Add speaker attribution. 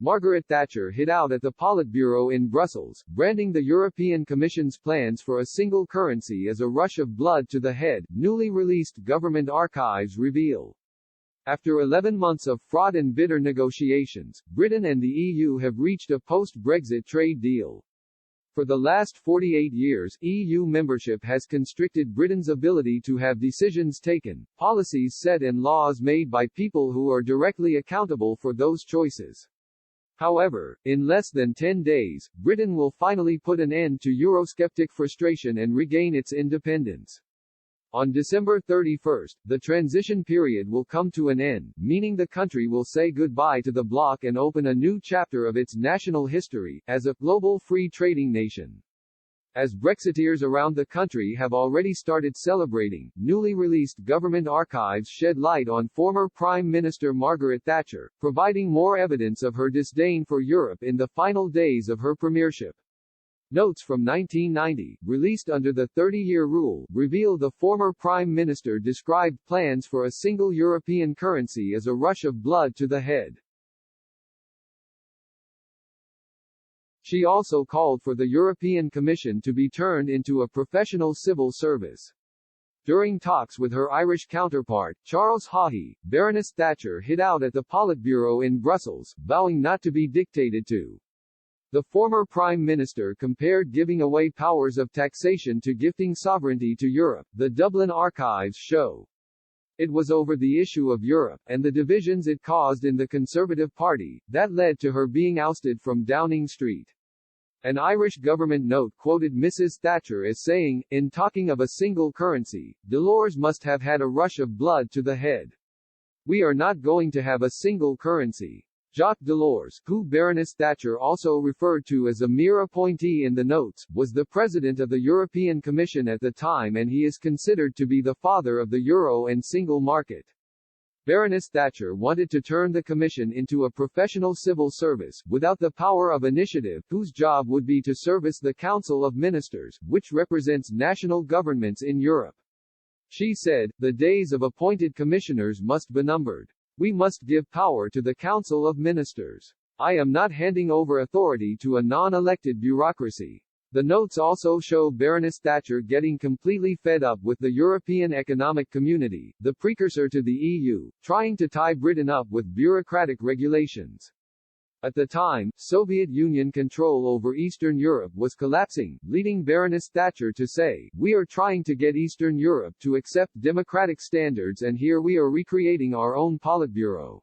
Speaker 1: Margaret Thatcher hit out at the Politburo in Brussels, branding the European Commission's plans for a single currency as a rush of blood to the head, newly released government archives reveal. After 11 months of fraught and bitter negotiations, Britain and the EU have reached a post-Brexit trade deal. For the last 48 years, EU membership has constricted Britain's ability to have decisions taken, policies set and laws made by people who are directly accountable for those choices. However, in less than 10 days, Britain will finally put an end to Eurosceptic frustration and regain its independence. On December 31, the transition period will come to an end, meaning the country will say goodbye to the bloc and open a new chapter of its national history, as a global free trading nation. As Brexiteers around the country have already started celebrating, newly released government archives shed light on former Prime Minister Margaret Thatcher, providing more evidence of her disdain for Europe in the final days of her premiership. Notes from 1990, released under the 30-year rule, reveal the former Prime Minister described plans for a single European currency as a rush of blood to the head. She also called for the European Commission to be turned into a professional civil service. During talks with her Irish counterpart, Charles Haughey, Baroness Thatcher hit out at the Politburo in Brussels, vowing not to be dictated to. The former Prime Minister compared giving away powers of taxation to gifting sovereignty to Europe, the Dublin archives show. It was over the issue of Europe, and the divisions it caused in the Conservative Party, that led to her being ousted from Downing Street. An Irish government note quoted Mrs. Thatcher as saying, "In talking of a single currency, Delors must have had a rush of blood to the head. We are not going to have a single currency." Jacques Delors, who Baroness Thatcher also referred to as a mere appointee in the notes, was the president of the European Commission at the time, and he is considered to be the father of the euro and single market. Baroness Thatcher wanted to turn the Commission into a professional civil service, without the power of initiative, whose job would be to service the Council of Ministers, which represents national governments in Europe. She said, "The days of appointed commissioners must be numbered. We must give power to the Council of Ministers. I am not handing over authority to a non-elected bureaucracy." The notes also show Baroness Thatcher getting completely fed up with the European Economic Community, the precursor to the EU, trying to tie Britain up with bureaucratic regulations. At the time, Soviet Union control over Eastern Europe was collapsing, leading Baroness Thatcher to say, "We are trying to get Eastern Europe to accept democratic standards, and here we are recreating our own Politburo."